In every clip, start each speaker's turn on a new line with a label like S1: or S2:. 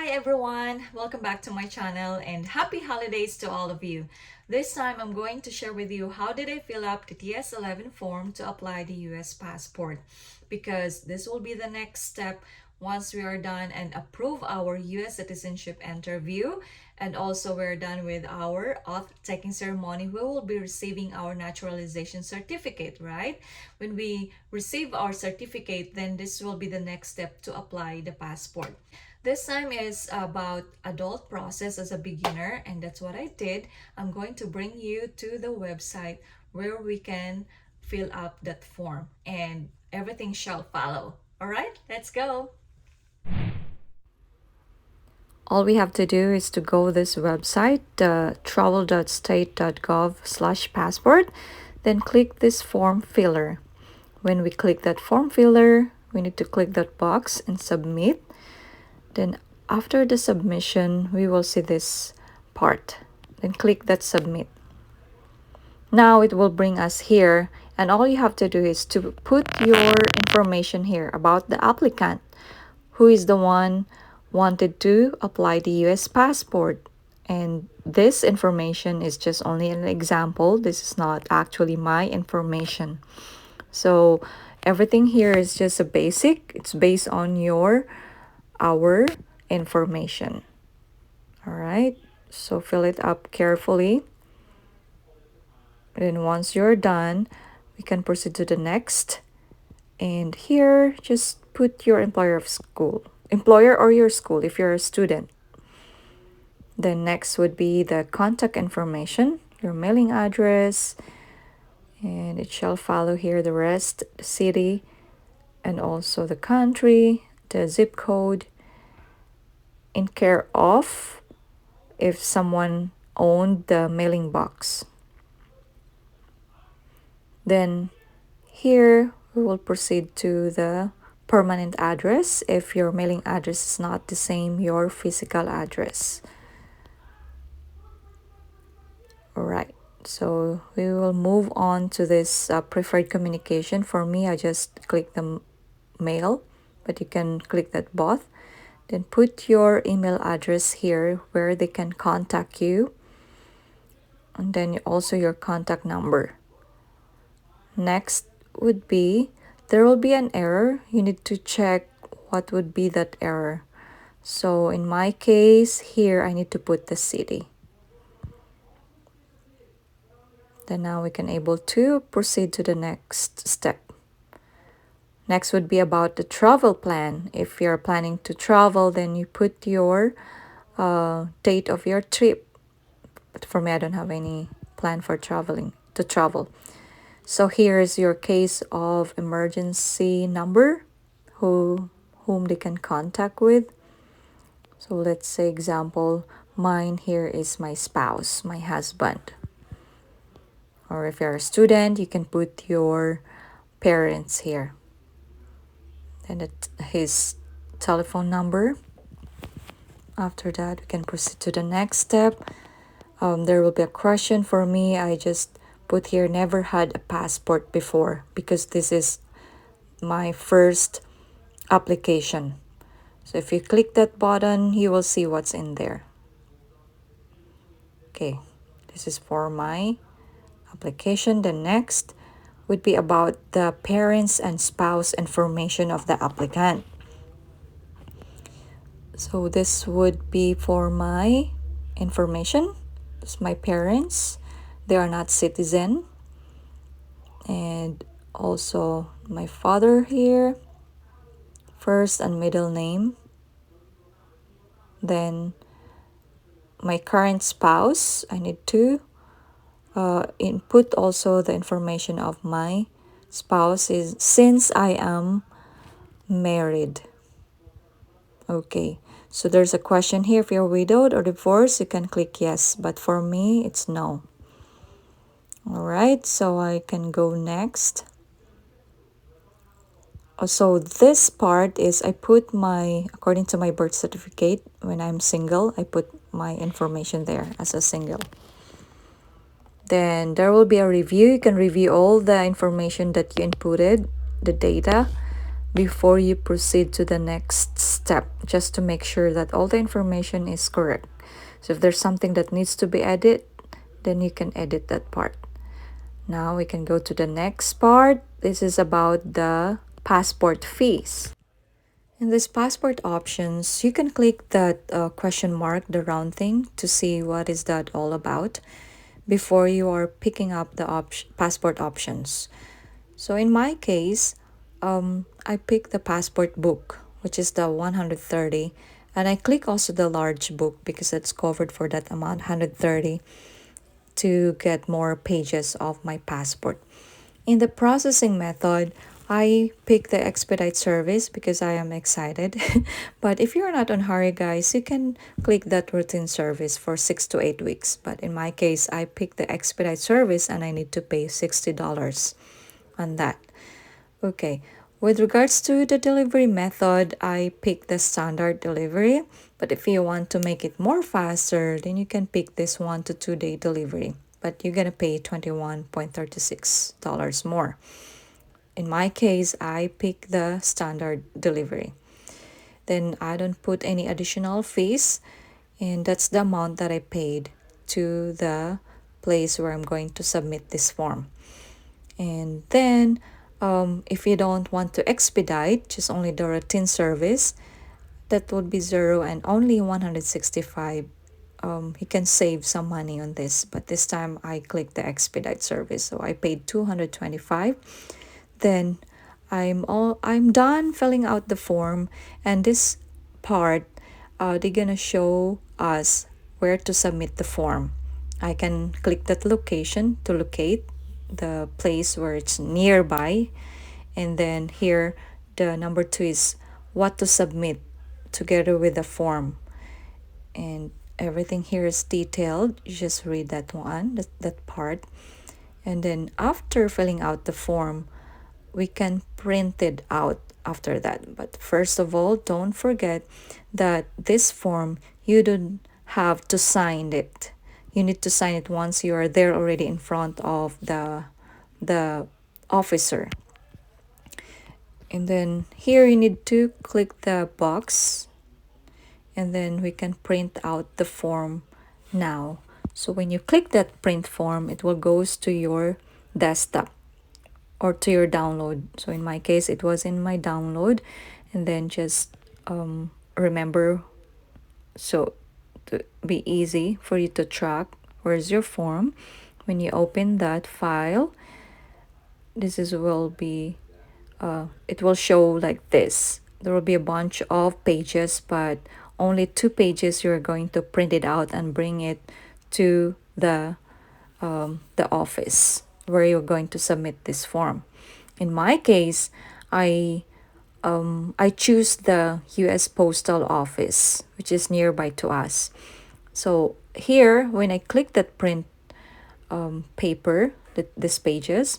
S1: Hi everyone, welcome back to my channel and happy holidays to all of you. This time I'm going to share with you how did I fill up the TS11 form to apply the US passport, because this will be the next step once we are done and approve our US citizenship interview, and also we're done with our oath taking ceremony. We will be receiving our naturalization certificate, right? When we receive our certificate, then this will be the next step to apply the passport. This time is about adult process as a beginner, and that's what I did. I'm going to bring you to the website where we can fill up that form and everything shall follow. All right, let's go. All we have to do is to go this website, travel.state.gov/passport, then click this form filler. When we click that form filler, we need to click that box and submit. Then after the submission, we will see this part. Then click that submit. Now it will bring us here, and all you have to do is to put your information here about the applicant, who is the one wanted to apply the US passport. And this information is just only an example. This is not actually my information. So everything here is just a basic. It's based on our information. All right, so fill it up carefully. And once you're done, we can proceed to the next. And here, just put your employer or your school if you're a student. Then next would be the contact information, your mailing address, and it shall follow here the rest, the city, and also the country, the zip code, in care of if someone owned the mailing box. Then here we will proceed to the permanent address if your mailing address is not the same your physical address. All right, so we will move on to this preferred communication. For me, I just click the mail, but you can click that both. Then put your email address here where they can contact you, and then also your contact number. Next would be, there will be an error. You need to check what would be that error. So in my case here, I need to put the city. Then now we can able to proceed to the next step. Next would be about the travel plan. If you're planning to travel, then you put your date of your trip. But for me, I don't have any plan for to travel. So here is your case of emergency number, whom they can contact with. So let's say example, mine here is my spouse, my husband. Or if you're a student, you can put your parents here. And his telephone number. After that, we can proceed to the next step. There will be a question for me. I just put here never had a passport before because this is my first application. So if you click that button, you will see what's in there. Okay, this is for my application. The next would be about the parents and spouse information of the applicant. So this would be for my information. It's my parents. They are not citizen. And also my father here. First and middle name. Then my current spouse. I need to input also the information of my spouse is since I am married. Okay, so there's a question here. If you're widowed or divorced, you can click yes, but for me it's no. All right, so I can go next. So this part is I put according to my birth certificate, when I'm single, I put my information there as a single. Then there will be a review. You can review all the information that you inputted, the data. before you proceed to the next step, just to make sure that all the information is correct. So if there's something that needs to be edited, then you can edit that part. Now we can go to the next part. This is about the passport fees. In this passport options, you can click that question mark, the round thing, to see what is that all about before you are picking up the passport options. So in my case, I pick the passport book, which is the 130, and I click also the large book because it's covered for that amount, 130, to get more pages of my passport. In the processing method, I pick the expedite service because I am excited. But if you're not on hurry, guys, you can click that routine service for 6 to 8 weeks. But in my case, I pick the expedite service and I need to pay $60 on that. Okay, with regards to the delivery method, I pick the standard delivery. But if you want to make it more faster, then you can pick this 1 to 2 day delivery. But you're gonna pay $21.36 more. In my case, I pick the standard delivery. Then I don't put any additional fees, and that's the amount that I paid to the place where I'm going to submit this form. And then if you don't want to expedite, just only the routine service, that would be zero and only 165. You can save some money on this, but this time I clicked the expedite service, so I paid 225. Then I'm done filling out the form, and this part, they're gonna show us where to submit the form. I can click that location to locate the place where it's nearby, and then here the number 2 is what to submit together with the form, and everything here is detailed. You just read that one, that part, and then after filling out the form, we can print it out after that. But first of all, don't forget that this form, you don't have to sign it. You need to sign it once you are there already in front of the officer. And then here you need to click the box, and then we can print out the form now. So when you click that print form, it will goes to your desktop or to your download. So in my case, it was in my download, and then just remember, so to be easy for you to track where's your form. When you open that file, this is will be it will show like this. There will be a bunch of pages, but only 2 pages you're going to print it out and bring it to the office where you're going to submit this form. In my case, I choose the U.S. Postal Office, which is nearby to us. So here, when I click that print paper, this pages,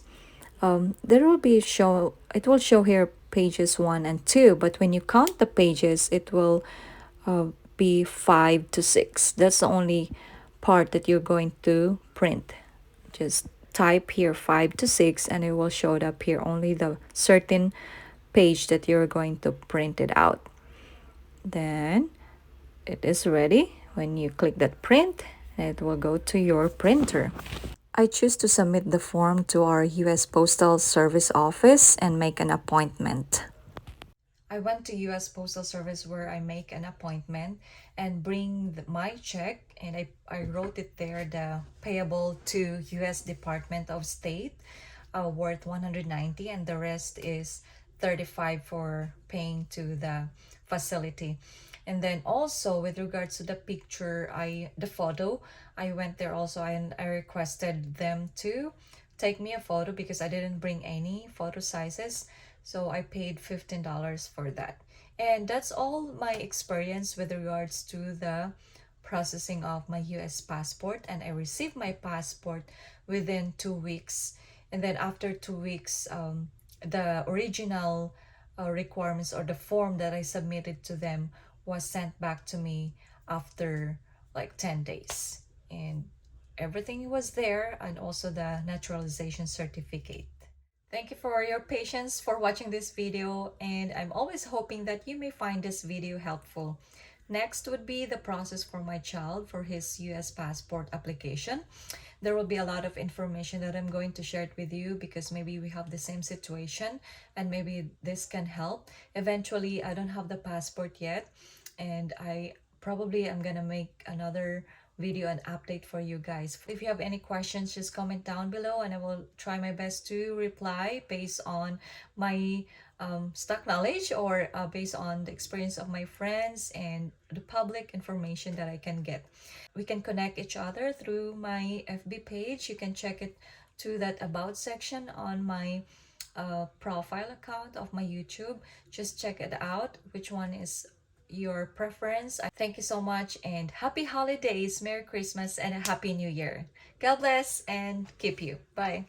S1: there will be show. It will show here pages 1 and 2. But when you count the pages, it will be 5 to 6. That's the only part that you're going to print. Just type here 5 to 6, and it will show up here only the certain page that you're going to print it out. Then it is ready. When you click that print, it will go to your printer. I choose to submit the form to our U.S. Postal Service office and make an appointment. I went to U.S. Postal Service where I make an appointment and bring my check, and I wrote it there, the payable to U.S. Department of State, worth 190, and the rest is 35 for paying to the facility. And then also with regards to the picture, the photo, I went there also and I requested them to take me a photo because I didn't bring any photo sizes. So I paid $15 for that. And that's all my experience with regards to the processing of my US passport. And I received my passport within 2 weeks. And then after 2 weeks, the original requirements or the form that I submitted to them was sent back to me after like 10 days. And everything was there, and also the naturalization certificate. Thank you for your patience for watching this video, and I'm always hoping that you may find this video helpful. Next would be the process for my child for his US passport application. There will be a lot of information that I'm going to share it with you because maybe we have the same situation and maybe this can help. Eventually, I don't have the passport yet, and I probably am gonna make another video and update for you guys. If you have any questions, just comment down below and I will try my best to reply based on my stock knowledge or based on the experience of my friends and the public information that I can get. We can connect each other through my FB page. You can check it to that about section on my profile account of my YouTube. Just check it out, which one is your preference. Thank you so much and happy holidays, Merry Christmas, and a Happy New Year. God bless and keep you. Bye.